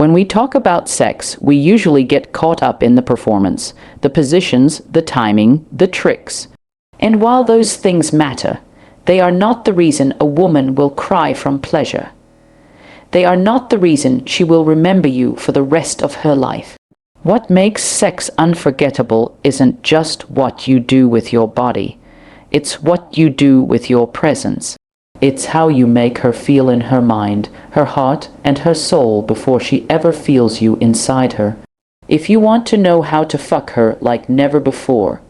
When we talk about sex, we usually get caught up in the performance, the positions, the timing, the tricks. And while those things matter, they are not the reason a woman will cry from pleasure. They are not the reason she will remember you for the rest of her life. What makes sex unforgettable isn't just what you do with your body. It's what you do with your presence. It's how you make her feel in her mind, her heart, and her soul before she ever feels you inside her. If you want to know how to fuck her like never before,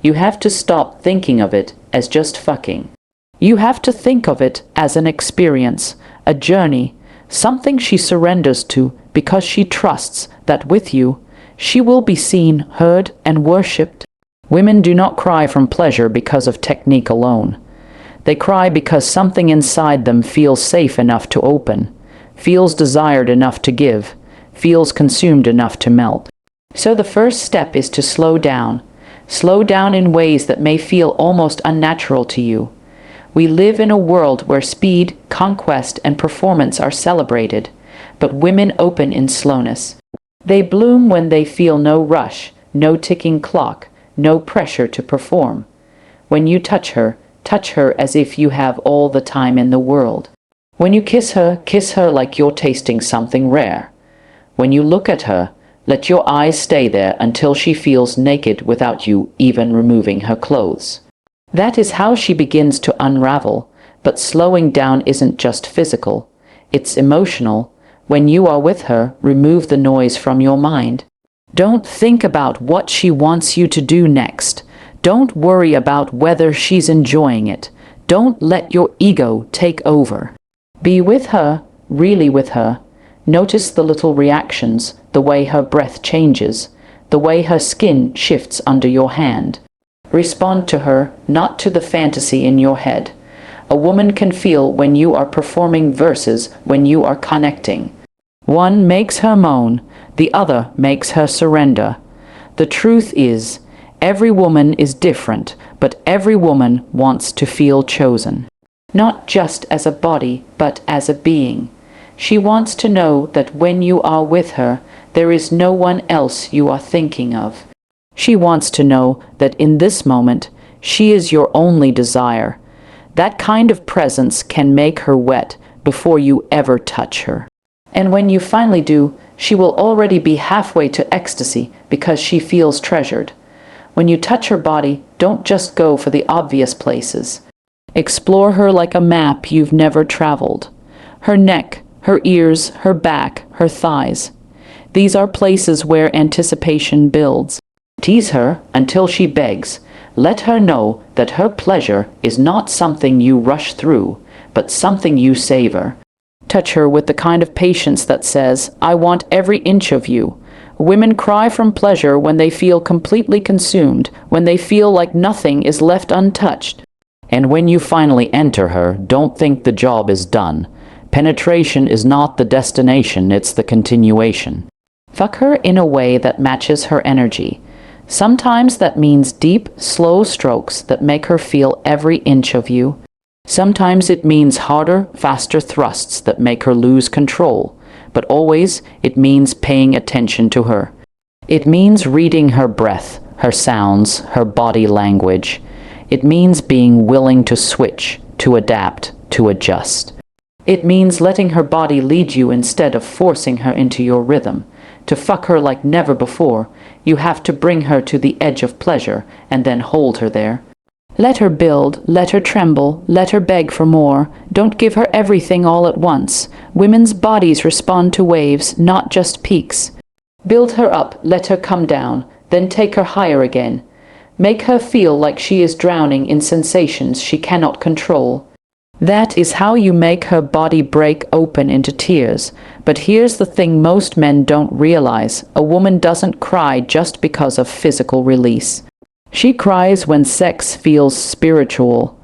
you have to stop thinking of it as just fucking. You have to think of it as an experience, a journey, something she surrenders to because she trusts that with you, she will be seen, heard, and worshipped. Women do not cry from pleasure because of technique alone. They cry because something inside them feels safe enough to open, feels desired enough to give, feels consumed enough to melt. So the first step is to slow down in ways that may feel almost unnatural to you. We live in a world where speed, conquest, and performance are celebrated, but women open in slowness. They bloom when they feel no rush, no ticking clock, no pressure to perform. When you touch her as if you have all the time in the world. When you kiss her like you're tasting something rare. When you look at her, let your eyes stay there until she feels naked without you even removing her clothes. That is how she begins to unravel, but slowing down isn't just physical, it's emotional. When you are with her, remove the noise from your mind. Don't think about what she wants you to do next. Don't worry about whether she's enjoying it. Don't let your ego take over. Be with her, really with her. Notice the little reactions, the way her breath changes, the way her skin shifts under your hand. Respond to her, not to the fantasy in your head. A woman can feel when you are performing versus when you are connecting. One makes her moan, the other makes her surrender. The truth is, every woman is different, but every woman wants to feel chosen. Not just as a body, but as a being. She wants to know that when you are with her, there is no one else you are thinking of. She wants to know that in this moment, she is your only desire. That kind of presence can make her wet before you ever touch her. And when you finally do, she will already be halfway to ecstasy because she feels treasured. When you touch her body, don't just go for the obvious places. Explore her like a map you've never traveled. Her neck, her ears, her back, her thighs. These are places where anticipation builds. Tease her until she begs. Let her know that her pleasure is not something you rush through, but something you savor. Touch her with the kind of patience that says, I want every inch of you. Women cry from pleasure when they feel completely consumed, when they feel like nothing is left untouched. And when you finally enter her, don't think the job is done. Penetration is not the destination, it's the continuation. Fuck her in a way that matches her energy. Sometimes that means deep, slow strokes that make her feel every inch of you. Sometimes it means harder, faster thrusts that make her lose control. But always, it means paying attention to her. It means reading her breath, her sounds, her body language. It means being willing to switch, to adapt, to adjust. It means letting her body lead you instead of forcing her into your rhythm. To fuck her like never before, you have to bring her to the edge of pleasure and then hold her there. Let her build, let her tremble, let her beg for more. Don't give her everything all at once. Women's bodies respond to waves, not just peaks. Build her up, let her come down, then take her higher again. Make her feel like she is drowning in sensations she cannot control. That is how you make her body break open into tears. But here's the thing most men don't realize. A woman doesn't cry just because of physical release. She cries when sex feels spiritual.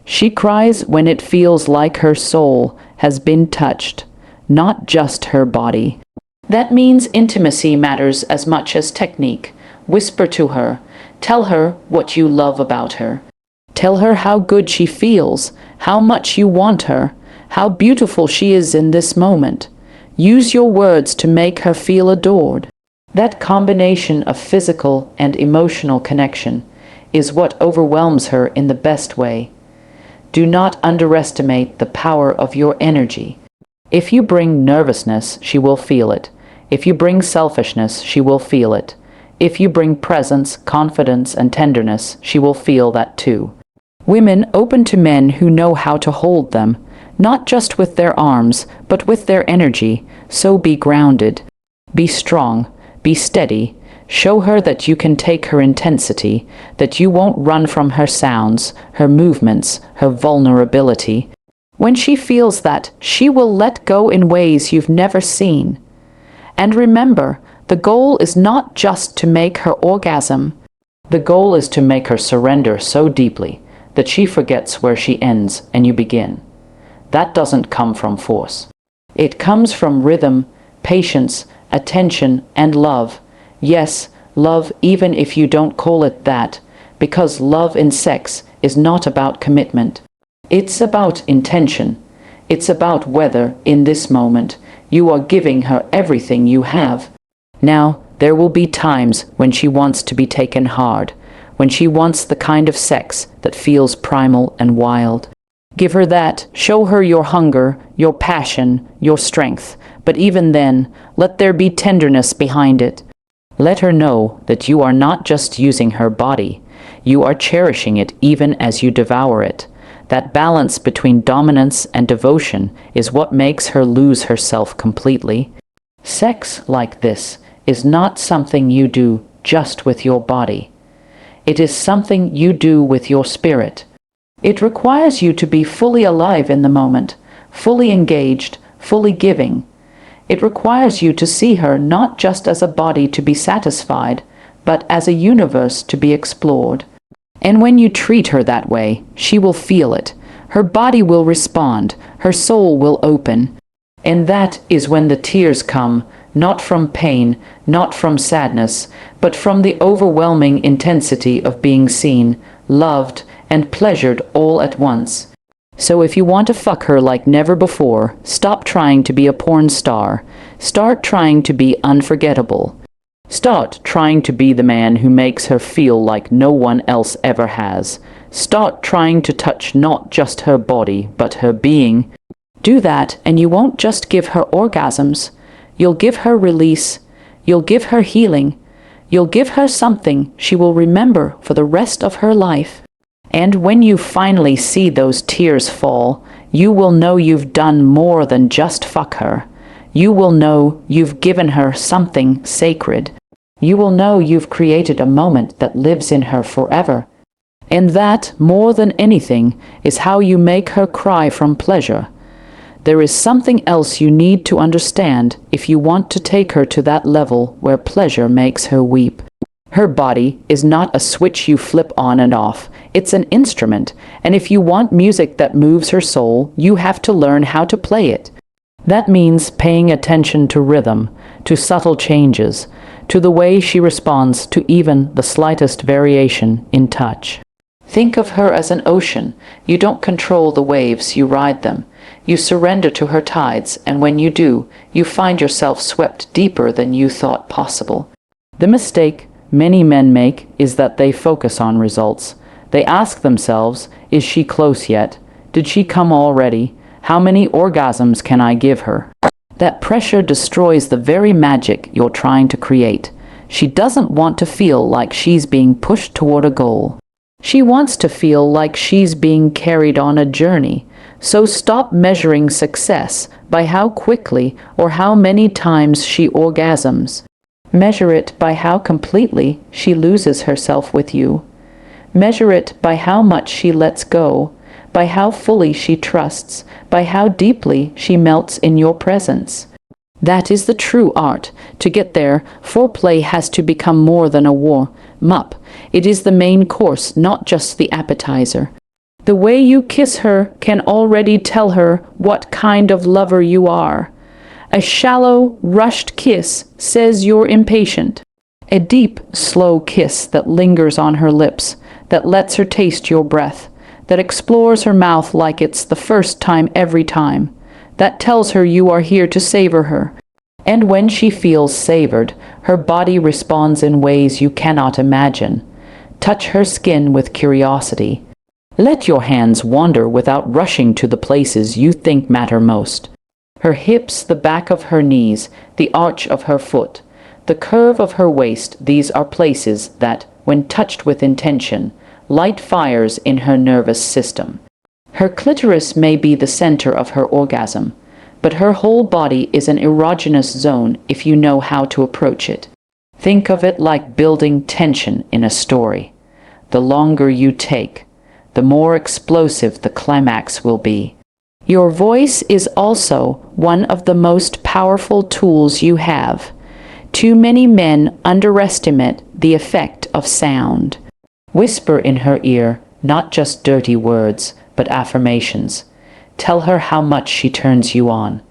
She cries when it feels like her soul has been touched, not just her body. That means intimacy matters as much as technique. Whisper to her. Tell her what you love about her. Tell her how good she feels, how much you want her, how beautiful she is in this moment. Use your words to make her feel adored. That combination of physical and emotional connection is what overwhelms her in the best way. Do not underestimate the power of your energy. If you bring nervousness, she will feel it. If you bring selfishness, she will feel it. If you bring presence, confidence, and tenderness, she will feel that too. Women open to men who know how to hold them, not just with their arms, but with their energy. So be grounded, be strong, be steady. Show her that you can take her intensity, that you won't run from her sounds, her movements, her vulnerability. When she feels that, she will let go in ways you've never seen. And remember, the goal is not just to make her orgasm. The goal is to make her surrender so deeply that she forgets where she ends and you begin. That doesn't come from force. It comes from rhythm, patience, attention, and love. Yes, love, even if you don't call it that, because love in sex is not about commitment. It's about intention. It's about whether, in this moment, you are giving her everything you have. Now, there will be times when she wants to be taken hard, when she wants the kind of sex that feels primal and wild. Give her that. Show her your hunger, your passion, your strength. But even then, let there be tenderness behind it. Let her know that you are not just using her body. You are cherishing it even as you devour it. That balance between dominance and devotion is what makes her lose herself completely. Sex like this is not something you do just with your body. It is something you do with your spirit. It requires you to be fully alive in the moment, fully engaged, fully giving. It requires you to see her not just as a body to be satisfied, but as a universe to be explored. And when you treat her that way, she will feel it. Her body will respond, her soul will open. And that is when the tears come, not from pain, not from sadness, but from the overwhelming intensity of being seen, loved, and pleasured all at once. So if you want to fuck her like never before, stop trying to be a porn star. Start trying to be unforgettable. Start trying to be the man who makes her feel like no one else ever has. Start trying to touch not just her body, but her being. Do that, and you won't just give her orgasms. You'll give her release. You'll give her healing. You'll give her something she will remember for the rest of her life. And when you finally see those tears fall, you will know you've done more than just fuck her. You will know you've given her something sacred. You will know you've created a moment that lives in her forever. And that, more than anything, is how you make her cry from pleasure. There is something else you need to understand if you want to take her to that level where pleasure makes her weep. Her body is not a switch you flip on and off. It's an instrument, and if you want music that moves her soul, you have to learn how to play it. That means paying attention to rhythm, to subtle changes, to the way she responds to even the slightest variation in touch. Think of her as an ocean. You don't control the waves, you ride them. You surrender to her tides, and when you do, you find yourself swept deeper than you thought possible. The mistake many men make is that they focus on results. They ask themselves, is she close yet? Did she come already? How many orgasms can I give her? That pressure destroys the very magic you're trying to create. She doesn't want to feel like she's being pushed toward a goal. She wants to feel like she's being carried on a journey. So stop measuring success by how quickly or how many times she orgasms. Measure it by how completely she loses herself with you. Measure it by how much she lets go, by how fully she trusts, by how deeply she melts in your presence. That is the true art. To get there, foreplay has to become more than a warm-up. It is the main course, not just the appetizer. The way you kiss her can already tell her what kind of lover you are. A shallow, rushed kiss says you're impatient. A deep, slow kiss that lingers on her lips, that lets her taste your breath, that explores her mouth like it's the first time every time. That tells her you are here to savor her. And when she feels savored, her body responds in ways you cannot imagine. Touch her skin with curiosity. Let your hands wander without rushing to the places you think matter most. Her hips, the back of her knees, the arch of her foot, the curve of her waist, these are places that, when touched with intention, light fires in her nervous system. Her clitoris may be the center of her orgasm, but her whole body is an erogenous zone if you know how to approach it. Think of it like building tension in a story. The longer you take, the more explosive the climax will be. Your voice is also one of the most powerful tools you have. Too many men underestimate the effect of sound. Whisper in her ear, not just dirty words, but affirmations. Tell her how much she turns you on.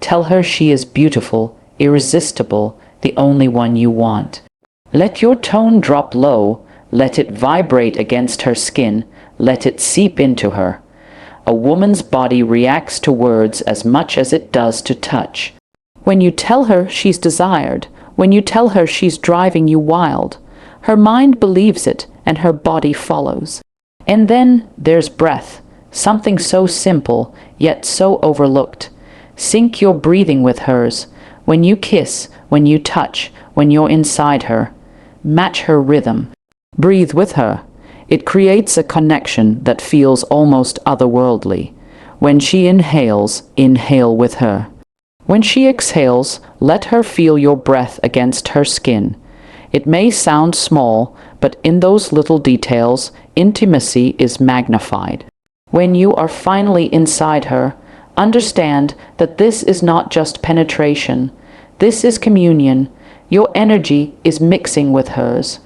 Tell her she is beautiful, irresistible, the only one you want. Let your tone drop low. Let it vibrate against her skin. Let it seep into her. A woman's body reacts to words as much as it does to touch. When you tell her she's desired, when you tell her she's driving you wild, her mind believes it and her body follows. And then there's breath, something so simple yet so overlooked. Sync your breathing with hers. When you kiss, when you touch, when you're inside her, match her rhythm. Breathe with her. It creates a connection that feels almost otherworldly. When she inhales, inhale with her. When she exhales, let her feel your breath against her skin. It may sound small, but in those little details, intimacy is magnified. When you are finally inside her, understand that this is not just penetration. This is communion. Your energy is mixing with hers.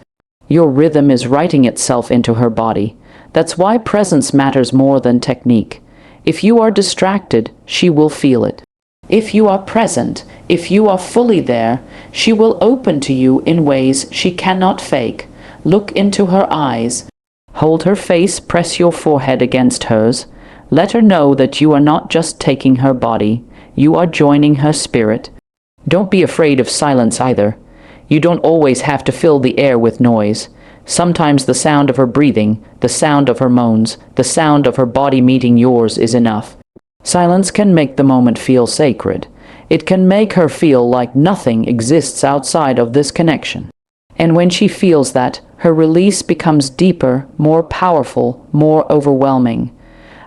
Your rhythm is writing itself into her body. That's why presence matters more than technique. If you are distracted, she will feel it. If you are present, if you are fully there, she will open to you in ways she cannot fake. Look into her eyes. Hold her face, press your forehead against hers. Let her know that you are not just taking her body, you are joining her spirit. Don't be afraid of silence either. You don't always have to fill the air with noise. Sometimes the sound of her breathing, the sound of her moans, the sound of her body meeting yours is enough. Silence can make the moment feel sacred. It can make her feel like nothing exists outside of this connection. And when she feels that, her release becomes deeper, more powerful, more overwhelming.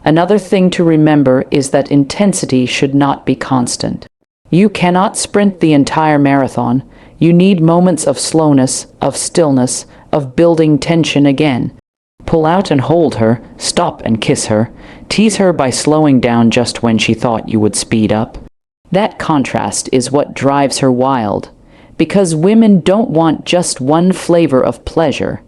Another thing to remember is that intensity should not be constant. You cannot sprint the entire marathon. You need moments of slowness, of stillness, of building tension again. Pull out and hold her, stop and kiss her, tease her by slowing down just when she thought you would speed up. That contrast is what drives her wild, because women don't want just one flavor of pleasure.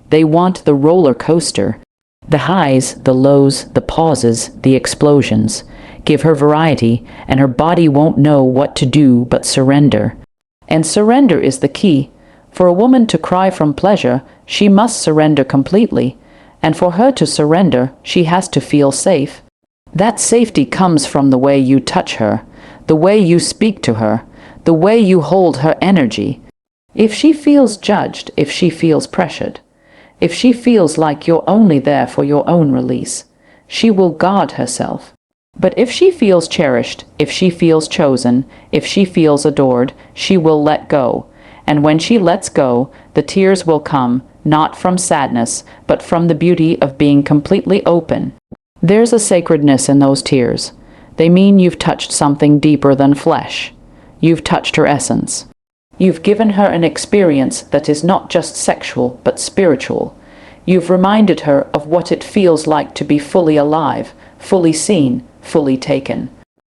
They want the roller coaster. The highs, the lows, the pauses, the explosions. Give her variety, and her body won't know what to do but surrender. And surrender is the key. For a woman to cry from pleasure, she must surrender completely. And for her to surrender, she has to feel safe. That safety comes from the way you touch her, the way you speak to her, the way you hold her energy. If she feels judged, if she feels pressured, if she feels like you're only there for your own release, she will guard herself. But if she feels cherished, if she feels chosen, if she feels adored, she will let go. And when she lets go, the tears will come, not from sadness, but from the beauty of being completely open. There's a sacredness in those tears. They mean you've touched something deeper than flesh. You've touched her essence. You've given her an experience that is not just sexual, but spiritual. You've reminded her of what it feels like to be fully alive, fully seen, fully taken.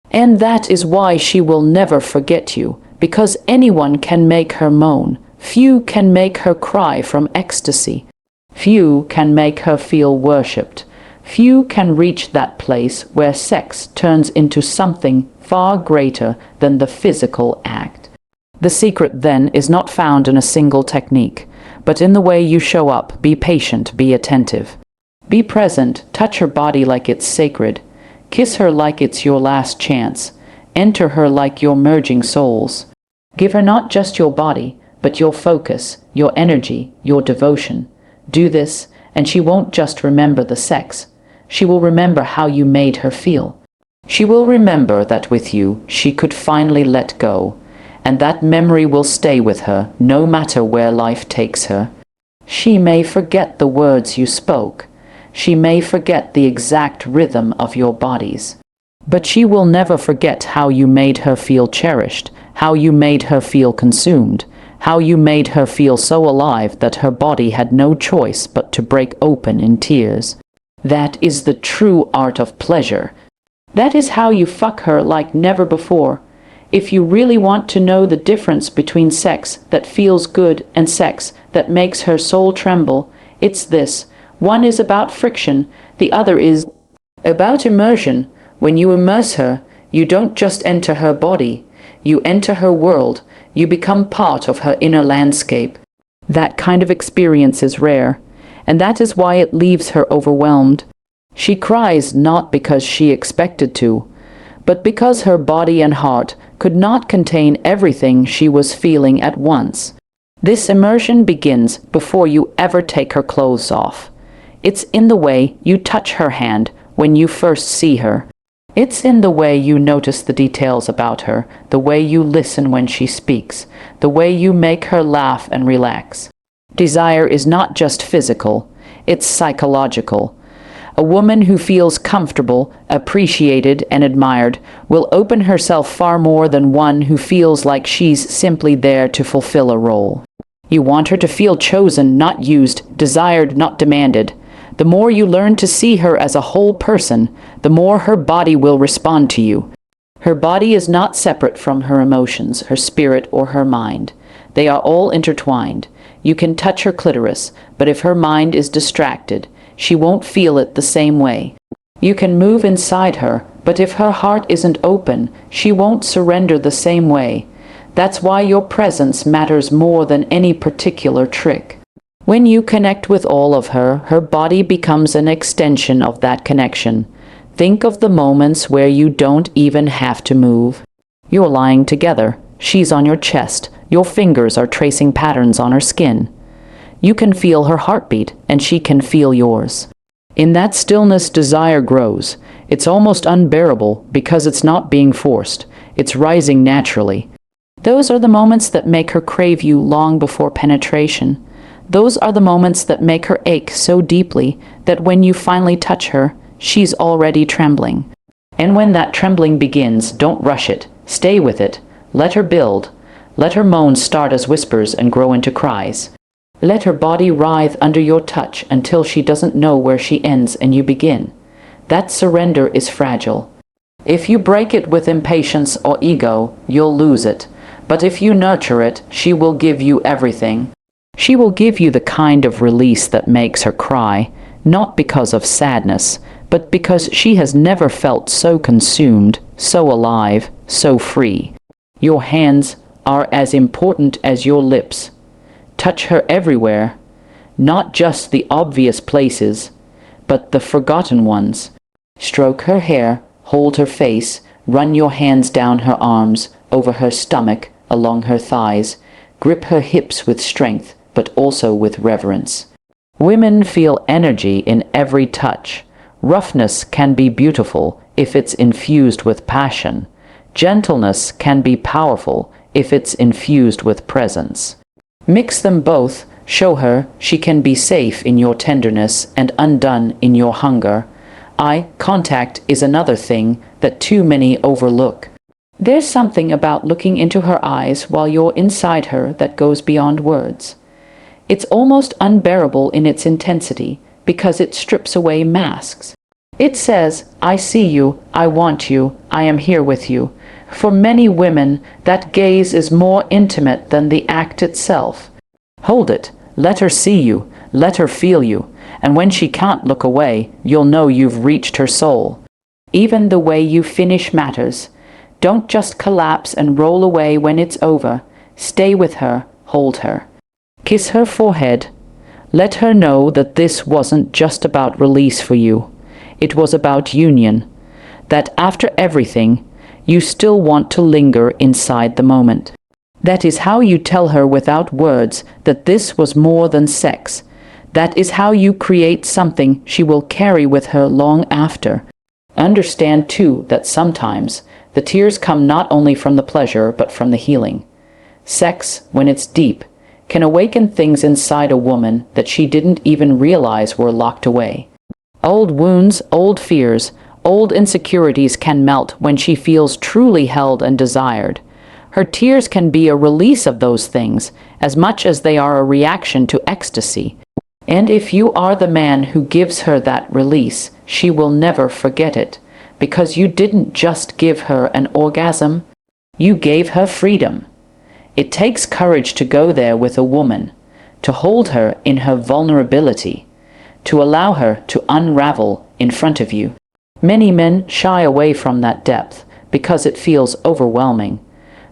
And that is why she will never forget you, because anyone can make her moan. Few can make her cry from ecstasy. Few can make her feel worshipped. Few can reach that place where sex turns into something far greater than the physical act. The secret, then, is not found in a single technique, but in the way you show up. Be patient, be attentive. Be present, touch her body like it's sacred. Kiss her like it's your last chance. Enter her like you're merging souls. Give her not just your body, but your focus, your energy, your devotion. Do this, and she won't just remember the sex. She will remember how you made her feel. She will remember that with you she could finally let go, and that memory will stay with her no matter where life takes her. She may forget the words you spoke. She may forget the exact rhythm of your bodies. But she will never forget how you made her feel cherished, how you made her feel consumed, how you made her feel so alive that her body had no choice but to break open in tears. That is the true art of pleasure. That is how you fuck her like never before. If you really want to know the difference between sex that feels good and sex that makes her soul tremble, it's this. One is about friction, the other is about immersion. When you immerse her, you don't just enter her body, you enter her world, you become part of her inner landscape. That kind of experience is rare, and that is why it leaves her overwhelmed. She cries not because she expected to, but because her body and heart could not contain everything she was feeling at once. This immersion begins before you ever take her clothes off. It's in the way you touch her hand when you first see her. It's in the way you notice the details about her, the way you listen when she speaks, the way you make her laugh and relax. Desire is not just physical, it's psychological. A woman who feels comfortable, appreciated, and admired will open herself far more than one who feels like she's simply there to fulfill a role. You want her to feel chosen, not used, desired, not demanded. The more you learn to see her as a whole person, the more her body will respond to you. Her body is not separate from her emotions, her spirit, or her mind. They are all intertwined. You can touch her clitoris, but if her mind is distracted, she won't feel it the same way. You can move inside her, but if her heart isn't open, she won't surrender the same way. That's why your presence matters more than any particular trick. When you connect with all of her, her body becomes an extension of that connection. Think of the moments where you don't even have to move. You're lying together. She's on your chest. Your fingers are tracing patterns on her skin. You can feel her heartbeat, and she can feel yours. In that stillness, desire grows. It's almost unbearable because it's not being forced. It's rising naturally. Those are the moments that make her crave you long before penetration. Those are the moments that make her ache so deeply that when you finally touch her, she's already trembling. And when that trembling begins, don't rush it. Stay with it. Let her build. Let her moans start as whispers and grow into cries. Let her body writhe under your touch until she doesn't know where she ends and you begin. That surrender is fragile. If you break it with impatience or ego, you'll lose it. But if you nurture it, she will give you everything. She will give you the kind of release that makes her cry, not because of sadness, but because she has never felt so consumed, so alive, so free. Your hands are as important as your lips. Touch her everywhere, not just the obvious places, but the forgotten ones. Stroke her hair, hold her face, run your hands down her arms, over her stomach, along her thighs. Grip her hips with strength, but also with reverence. Women feel energy in every touch. Roughness can be beautiful if it's infused with passion. Gentleness can be powerful if it's infused with presence. Mix them both, show her she can be safe in your tenderness and undone in your hunger. Eye contact is another thing that too many overlook. There's something about looking into her eyes while you're inside her that goes beyond words. It's almost unbearable in its intensity because it strips away masks. It says, I see you, I want you, I am here with you. For many women, that gaze is more intimate than the act itself. Hold it, let her see you, let her feel you, and when she can't look away, you'll know you've reached her soul. Even the way you finish matters. Don't just collapse and roll away when it's over. Stay with her, hold her. Kiss her forehead. Let her know that this wasn't just about release for you. It was about union. that after everything, you still want to linger inside the moment. That is how you tell her without words that this was more than sex. That is how you create something she will carry with her long after. Understand, too, that sometimes the tears come not only from the pleasure but from the healing. Sex, when it's deep, can awaken things inside a woman that she didn't even realize were locked away. Old wounds, old fears, old insecurities can melt when she feels truly held and desired. Her tears can be a release of those things, as much as they are a reaction to ecstasy. And if you are the man who gives her that release, she will never forget it, because you didn't just give her an orgasm, you gave her freedom. It takes courage to go there with a woman, to hold her in her vulnerability, to allow her to unravel in front of you. Many men shy away from that depth because it feels overwhelming.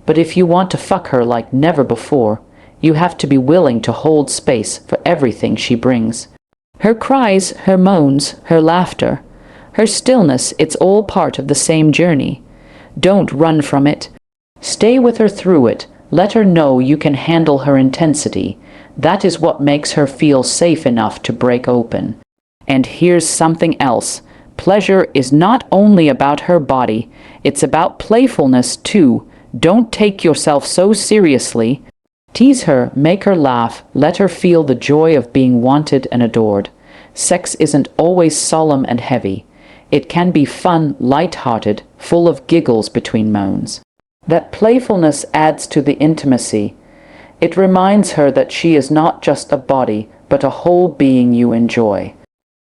But if you want to fuck her like never before, you have to be willing to hold space for everything she brings. Her cries, her moans, her laughter, her stillness, it's all part of the same journey. Don't run from it. Stay with her through it. Let her know you can handle her intensity. That is what makes her feel safe enough to break open. And here's something else. Pleasure is not only about her body, it's about playfulness too. Don't take yourself so seriously. Tease her, make her laugh, let her feel the joy of being wanted and adored. Sex isn't always solemn and heavy. It can be fun, light-hearted, full of giggles between moans. That playfulness adds to the intimacy. It reminds her that she is not just a body, but a whole being you enjoy.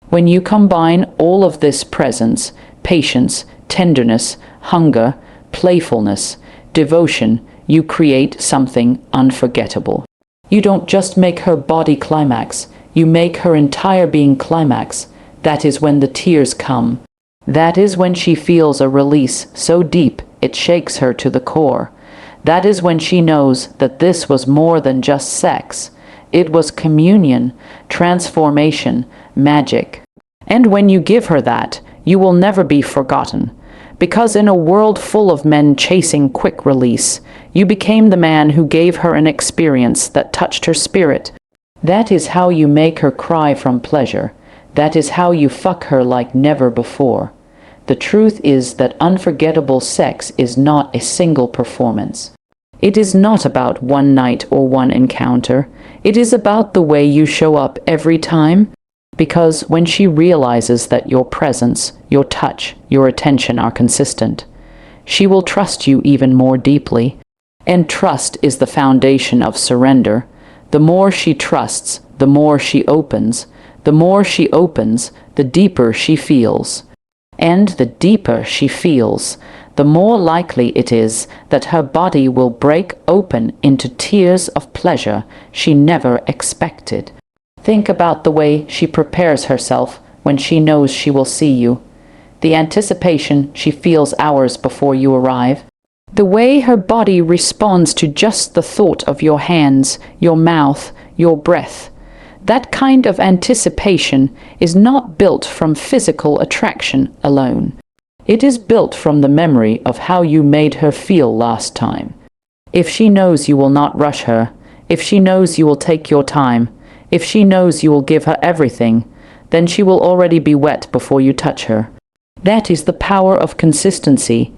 When you combine all of this presence, patience, tenderness, hunger, playfulness, devotion, you create something unforgettable. You don't just make her body climax, you make her entire being climax. That is when the tears come. That is when she feels a release so deep it shakes her to the core. That is when she knows that this was more than just sex. It was communion, transformation, magic. And when you give her that, you will never be forgotten. Because in a world full of men chasing quick release, you became the man who gave her an experience that touched her spirit. That is how you make her cry from pleasure. That is how you fuck her like never before. The truth is that unforgettable sex is not a single performance. It is not about one night or one encounter. It is about the way you show up every time. Because when she realizes that your presence, your touch, your attention are consistent, she will trust you even more deeply. And trust is the foundation of surrender. The more she trusts, the more she opens. The more she opens, the deeper she feels. And the deeper she feels, the more likely it is that her body will break open into tears of pleasure she never expected. Think about the way she prepares herself when she knows she will see you. The anticipation she feels hours before you arrive. The way her body responds to just the thought of your hands, your mouth, your breath. That kind of anticipation is not built from physical attraction alone. It is built from the memory of how you made her feel last time. If she knows you will not rush her, if she knows you will take your time, if she knows you will give her everything, then she will already be wet before you touch her. That is the power of consistency.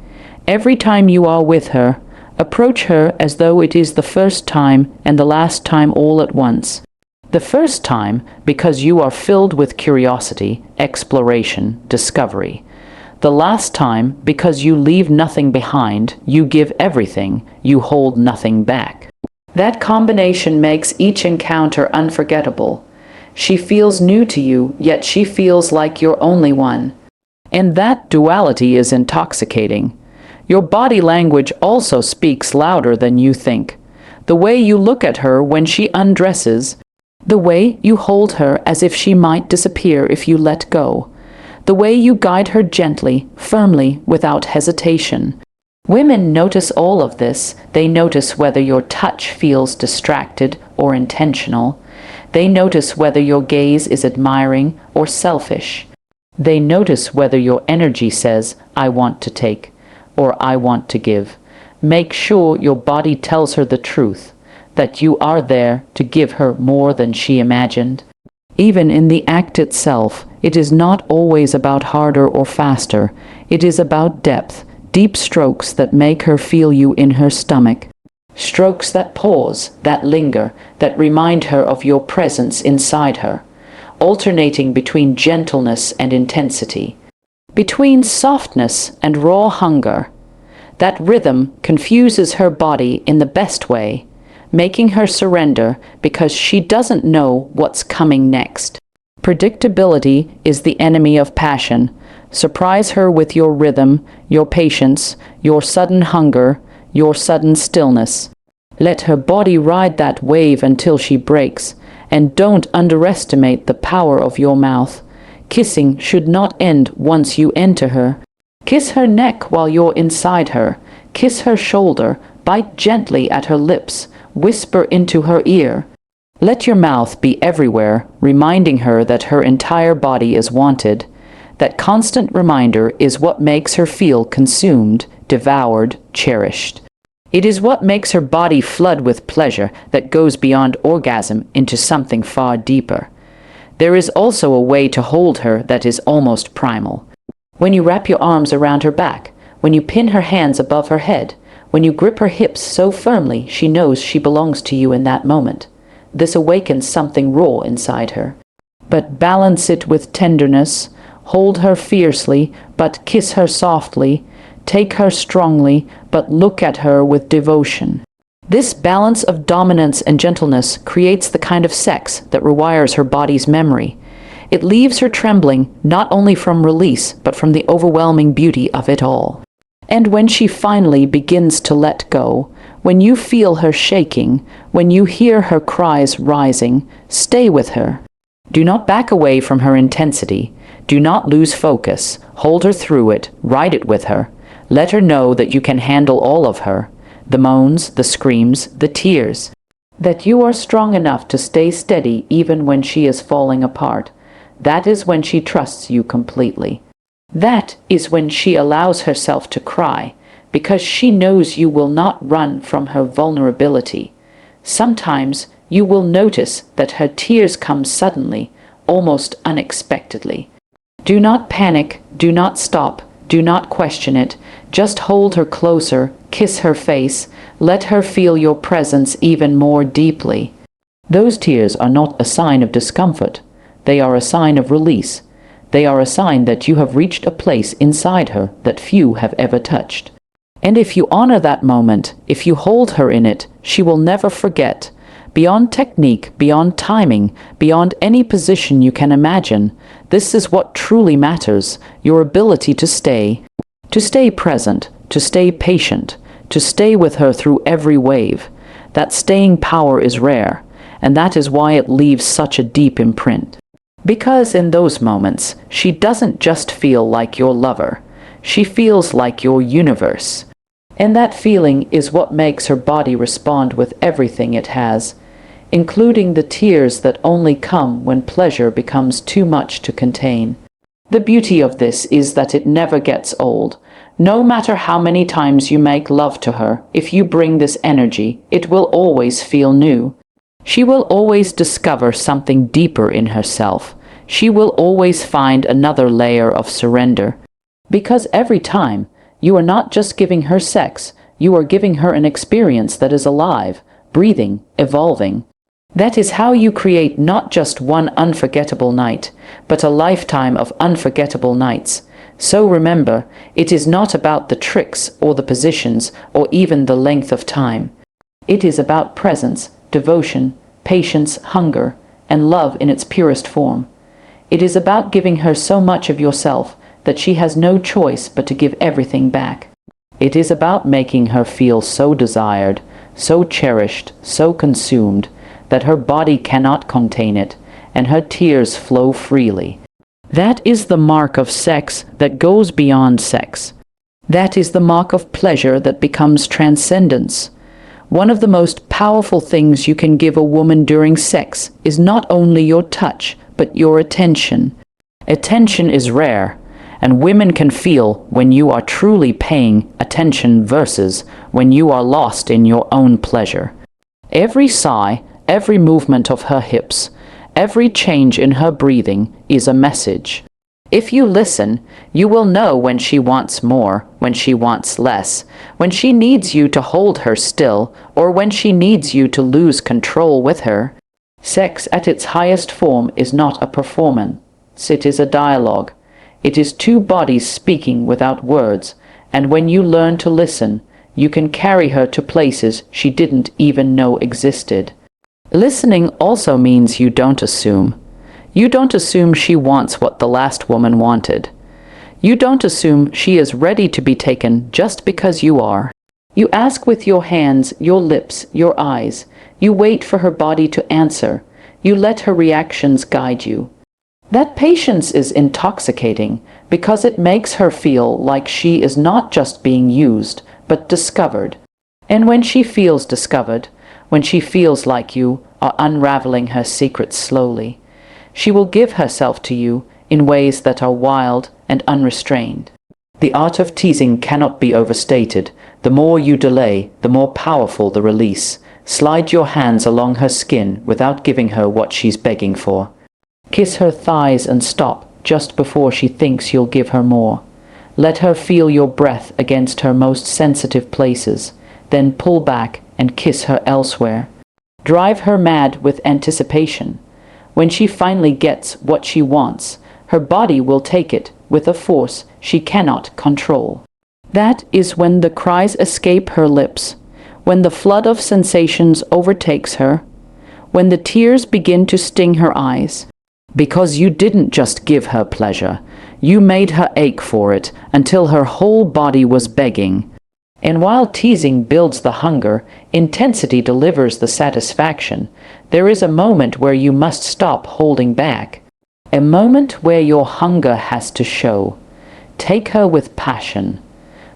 Every time you are with her, approach her as though it is the first time and the last time all at once. The first time because you are filled with curiosity, exploration, discovery. The last time because you leave nothing behind, you give everything, you hold nothing back. That combination makes each encounter unforgettable. She feels new to you, yet she feels like you're only one. And that duality is intoxicating. Your body language also speaks louder than you think. The way you look at her when she undresses, the way you hold her as if she might disappear if you let go, the way you guide her gently, firmly, without hesitation. Women notice all of this. They notice whether your touch feels distracted or intentional. They notice whether your gaze is admiring or selfish. They notice whether your energy says, "I want to take," or "I want to give." Make sure your body tells her the truth, that you are there to give her more than she imagined. Even in the act itself, it is not always about harder or faster. It is about depth, deep strokes that make her feel you in her stomach. Strokes that pause, that linger, that remind her of your presence inside her, alternating between gentleness and intensity, between softness and raw hunger. That rhythm confuses her body in the best way, making her surrender because she doesn't know what's coming next. Predictability is the enemy of passion. Surprise her with your rhythm, your patience, your sudden hunger, your sudden stillness. Let her body ride that wave until she breaks, and don't underestimate the power of your mouth. Kissing should not end once you enter her. Kiss her neck while you're inside her. Kiss her shoulder, bite gently at her lips, whisper into her ear. Let your mouth be everywhere, reminding her that her entire body is wanted. That constant reminder is what makes her feel consumed, devoured, cherished. It is what makes her body flood with pleasure that goes beyond orgasm into something far deeper. There is also a way to hold her that is almost primal. When you wrap your arms around her back, when you pin her hands above her head, when you grip her hips so firmly she knows she belongs to you in that moment. This awakens something raw inside her. But balance it with tenderness. Hold her fiercely, but kiss her softly. Take her strongly, but look at her with devotion. This balance of dominance and gentleness creates the kind of sex that rewires her body's memory. It leaves her trembling not only from release, but from the overwhelming beauty of it all. And when she finally begins to let go, when you feel her shaking, when you hear her cries rising, stay with her. Do not back away from her intensity. Do not lose focus. Hold her through it. Ride it with her. Let her know that you can handle all of her, the moans, the screams, the tears, that you are strong enough to stay steady even when she is falling apart. That is when she trusts you completely. That is when she allows herself to cry, because she knows you will not run from her vulnerability. Sometimes you will notice that her tears come suddenly, almost unexpectedly. Do not panic, do not stop, do not question it. Just hold her closer, kiss her face, let her feel your presence even more deeply. Those tears are not a sign of discomfort. They are a sign of release. They are a sign that you have reached a place inside her that few have ever touched. And if you honor that moment, if you hold her in it, she will never forget. Beyond technique, beyond timing, beyond any position you can imagine, this is what truly matters, your ability to stay present, to stay patient, to stay with her through every wave. That staying power is rare, and that is why it leaves such a deep imprint. Because in those moments, she doesn't just feel like your lover, she feels like your universe. And that feeling is what makes her body respond with everything it has, including the tears that only come when pleasure becomes too much to contain. The beauty of this is that it never gets old. No matter how many times you make love to her, if you bring this energy, it will always feel new. She will always discover something deeper in herself. She will always find another layer of surrender. Because every time, you are not just giving her sex, you are giving her an experience that is alive, breathing, evolving. That is how you create not just one unforgettable night, but a lifetime of unforgettable nights. So remember, it is not about the tricks or the positions or even the length of time. It is about presence, devotion, patience, hunger, and love in its purest form. It is about giving her so much of yourself that she has no choice but to give everything back. It is about making her feel so desired, so cherished, so consumed, that her body cannot contain it, and her tears flow freely. That is the mark of sex that goes beyond sex. That is the mark of pleasure that becomes transcendence. One of the most powerful things you can give a woman during sex is not only your touch, but your attention. Attention is rare, and women can feel when you are truly paying attention versus when you are lost in your own pleasure. Every sigh, every movement of her hips, every change in her breathing is a message. If you listen, you will know when she wants more, when she wants less, when she needs you to hold her still, or when she needs you to lose control with her. Sex at its highest form is not a performance, it is a dialogue. It is two bodies speaking without words, and when you learn to listen, you can carry her to places she didn't even know existed. Listening also means you don't assume. You don't assume she wants what the last woman wanted. You don't assume she is ready to be taken just because you are. You ask with your hands, your lips, your eyes. You wait for her body to answer. You let her reactions guide you. That patience is intoxicating because it makes her feel like she is not just being used, but discovered. And when she feels discovered, when she feels like you are unraveling her secrets slowly, she will give herself to you in ways that are wild and unrestrained. The art of teasing cannot be overstated. The more you delay, the more powerful the release. Slide your hands along her skin without giving her what she's begging for. Kiss her thighs and stop just before she thinks you'll give her more. Let her feel your breath against her most sensitive places, then pull back and kiss her elsewhere. Drive her mad with anticipation. When she finally gets what she wants, her body will take it with a force she cannot control. That is when the cries escape her lips, when the flood of sensations overtakes her, when the tears begin to sting her eyes. Because you didn't just give her pleasure, you made her ache for it until her whole body was begging. And while teasing builds the hunger, intensity delivers the satisfaction, there is a moment where you must stop holding back. A moment where your hunger has to show. Take her with passion.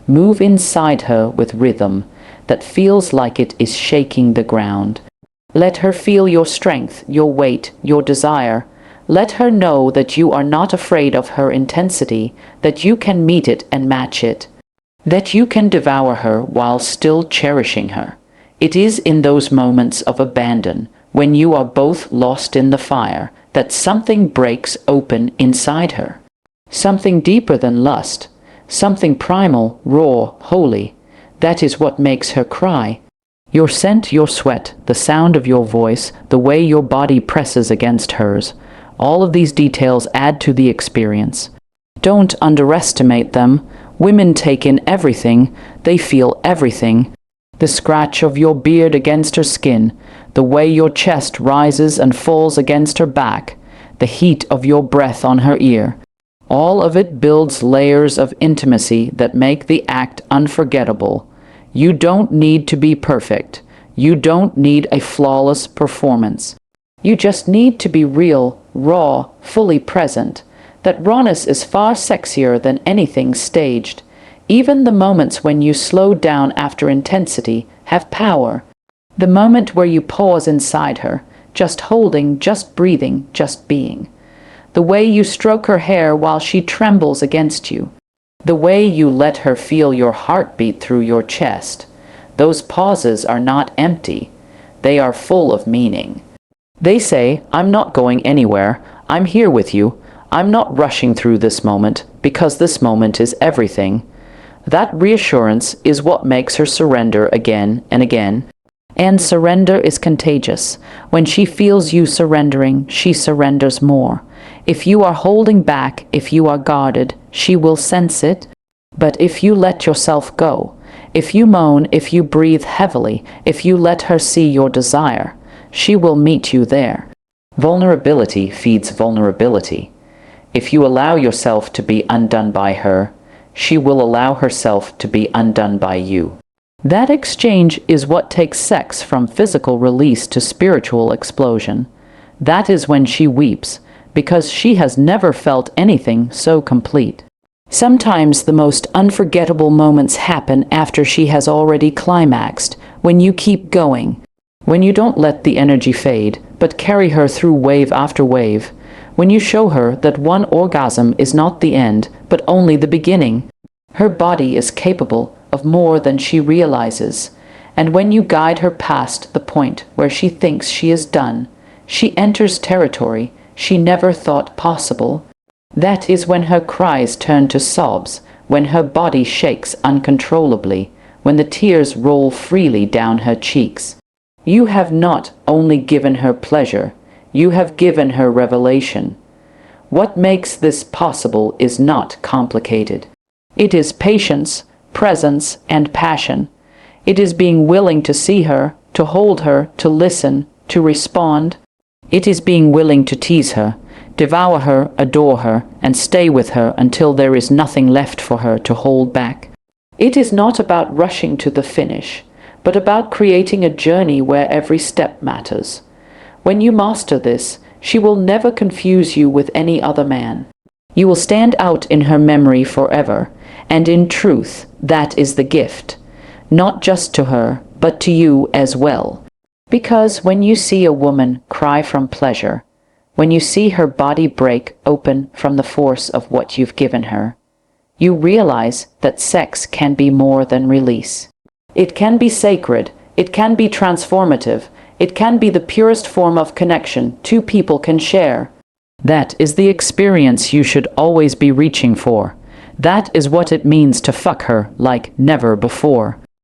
Move inside her with rhythm that feels like it is shaking the ground. Let her feel your strength, your weight, your desire. Let her know that you are not afraid of her intensity, that you can meet it and match it, that you can devour her while still cherishing her. It is in those moments of abandon, when you are both lost in the fire, that something breaks open inside her. Something deeper than lust, something primal, raw, holy. That is what makes her cry. Your scent, your sweat, the sound of your voice, the way your body presses against hers. All of these details add to the experience. Don't underestimate them. Women take in everything. They feel everything. The scratch of your beard against her skin, the way your chest rises and falls against her back, the heat of your breath on her ear. All of it builds layers of intimacy that make the act unforgettable. You don't need to be perfect. You don't need a flawless performance. You just need to be real, raw, fully present. That rawness is far sexier than anything staged. Even the moments when you slow down after intensity have power. The moment where you pause inside her, just holding, just breathing, just being. The way you stroke her hair while she trembles against you. The way you let her feel your heartbeat through your chest. Those pauses are not empty. They are full of meaning. They say, I'm not going anywhere. I'm here with you. I'm not rushing through this moment because this moment is everything. That reassurance is what makes her surrender again and again. And surrender is contagious. When she feels you surrendering, she surrenders more. If you are holding back, if you are guarded, she will sense it. But if you let yourself go, if you moan, if you breathe heavily, if you let her see your desire, she will meet you there. Vulnerability feeds vulnerability. If you allow yourself to be undone by her, she will allow herself to be undone by you. That exchange is what takes sex from physical release to spiritual explosion. That is when she weeps, because she has never felt anything so complete. Sometimes the most unforgettable moments happen after she has already climaxed, when you keep going, when you don't let the energy fade, but carry her through wave after wave, when you show her that one orgasm is not the end, but only the beginning. Her body is capable of more than she realizes, and when you guide her past the point where she thinks she is done, she enters territory she never thought possible. That is when her cries turn to sobs, when her body shakes uncontrollably, when the tears roll freely down her cheeks. You have not only given her pleasure, you have given her revelation. What makes this possible is not complicated. It is patience, presence, and passion. It is being willing to see her, to hold her, to listen, to respond. It is being willing to tease her, devour her, adore her, and stay with her until there is nothing left for her to hold back. It is not about rushing to the finish, but about creating a journey where every step matters. When you master this, she will never confuse you with any other man. You will stand out in her memory forever, and in truth, that is the gift, not just to her, but to you as well. Because when you see a woman cry from pleasure, when you see her body break open from the force of what you've given her, you realize that sex can be more than release. It can be sacred, it can be transformative, it can be the purest form of connection two people can share. That is the experience you should always be reaching for. That is what it means to fuck her like never before.